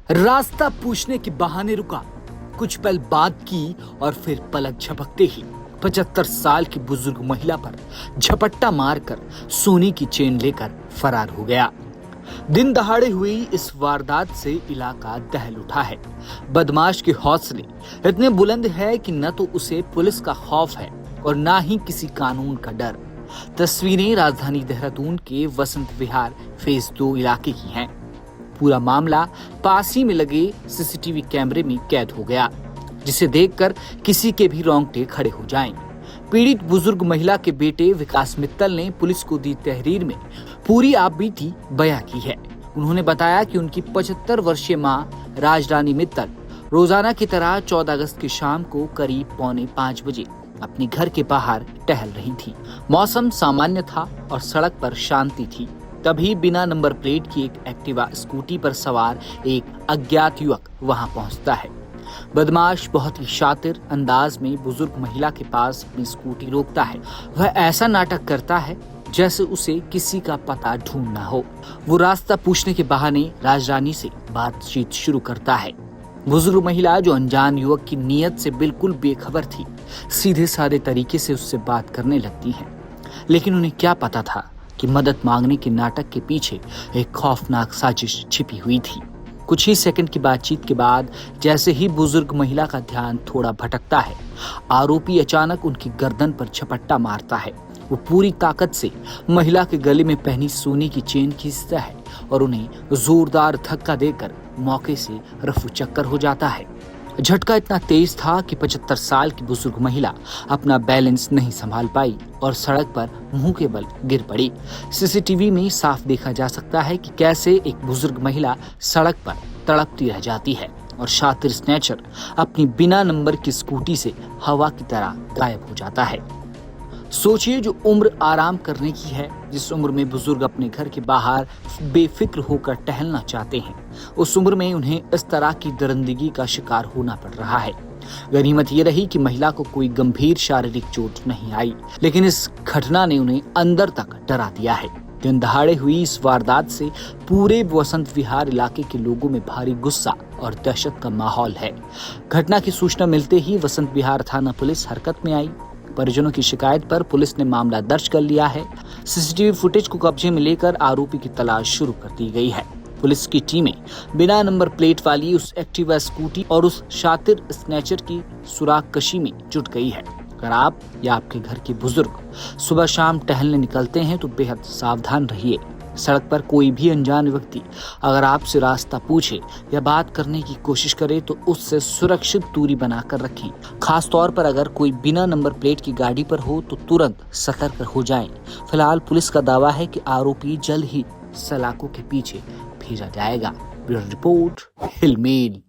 रास्ता पूछने के बहाने रुका, कुछ पल बात की और फिर पलक झपकते ही 75 साल की बुजुर्ग महिला पर झपट्टा मारकर सोने की चेन लेकर फरार हो गया। दिन दहाड़े हुई इस वारदात से इलाका दहल उठा है। बदमाश के हौसले इतने बुलंद है कि न तो उसे पुलिस का खौफ है और ना ही किसी कानून का डर। तस्वीरें राजधानी देहरादून के वसंत विहार फेज 2 इलाके की हैं। पूरा मामला पास ही में लगे सीसीटीवी कैमरे में कैद हो गया, जिसे देखकर किसी के भी रोंगटे खड़े हो जाएं। पीड़ित बुजुर्ग महिला के बेटे विकास मित्तल ने पुलिस को दी तहरीर में पूरी आपबीती बयां की है। उन्होंने बताया कि उनकी 75 वर्षीय मां राजरानी मित्तल रोजाना की तरह 14 अगस्त की शाम को करीब 4:45 बजे अपने घर के बाहर टहल रही थी। मौसम सामान्य था और सड़क पर शांति थी। तभी बिना नंबर प्लेट की एक एक्टिवा स्कूटी पर सवार एक अज्ञात युवक वहां पहुंचता है। बदमाश बहुत ही शातिर अंदाज में बुजुर्ग महिला के पास अपनी स्कूटी रोकता है। वह ऐसा नाटक करता है जैसे उसे किसी का पता ढूंढना हो। वो रास्ता पूछने के बहाने राजरानी से बातचीत शुरू करता है। बुजुर्ग महिला, जो अनजान युवक की नीयत से बिल्कुल बेखबर थी, सीधे साधे तरीके से उससे बात करने लगती है। लेकिन उन्हें क्या पता था कि मदद मांगने के नाटक के पीछे एक खौफनाक साजिश छिपी हुई थी। कुछ ही सेकंड की बातचीत के बाद जैसे ही बुजुर्ग महिला का ध्यान थोड़ा भटकता है, आरोपी अचानक उनकी गर्दन पर झपट्टा मारता है। वो पूरी ताकत से महिला के गले में पहनी सोने की चेन खींचता है और उन्हें जोरदार धक्का देकर मौके से रफू चक्कर हो जाता है। झटका इतना तेज था कि 75 साल की बुजुर्ग महिला अपना बैलेंस नहीं संभाल पाई और सड़क पर मुंह के बल गिर पड़ी। सीसीटीवी में साफ देखा जा सकता है कि कैसे एक बुजुर्ग महिला सड़क पर तड़पती रह जाती है और शातिर स्नैचर अपनी बिना नंबर की स्कूटी से हवा की तरह गायब हो जाता है। सोचिए, जो उम्र आराम करने की है, जिस उम्र में बुजुर्ग अपने घर के बाहर बेफिक्र होकर टहलना चाहते हैं, उस उम्र में उन्हें इस तरह की दरिंदगी का शिकार होना पड़ रहा है। गनीमत ये रही कि महिला को कोई गंभीर शारीरिक चोट नहीं आई, लेकिन इस घटना ने उन्हें अंदर तक डरा दिया है। दिन दहाड़े हुई इस वारदात से पूरे वसंत विहार इलाके के लोगों में भारी गुस्सा और दहशत का माहौल है। घटना की सूचना मिलते ही वसंत विहार थाना पुलिस हरकत में आई। परिजनों की शिकायत पर पुलिस ने मामला दर्ज कर लिया है। सीसीटीवी फुटेज को कब्जे में लेकर आरोपी की तलाश शुरू कर दी गई है। पुलिस की टीमें बिना नंबर प्लेट वाली उस एक्टिवा स्कूटी और उस शातिर स्नैचर की सुराग कशी में जुट गई है। अगर आप या आपके घर के बुजुर्ग सुबह शाम टहलने निकलते हैं तो बेहद सावधान रहिए। सड़क पर कोई भी अनजान व्यक्ति अगर आपसे रास्ता पूछे या बात करने की कोशिश करे तो उससे सुरक्षित दूरी बनाकर रखें। खास तौर पर अगर कोई बिना नंबर प्लेट की गाड़ी पर हो तो तुरंत सतर्क हो जाएं। फिलहाल पुलिस का दावा है कि आरोपी जल्द ही सलाखों के पीछे भेजा जाएगा। ब्यूरो रिपोर्ट, हिल मेल।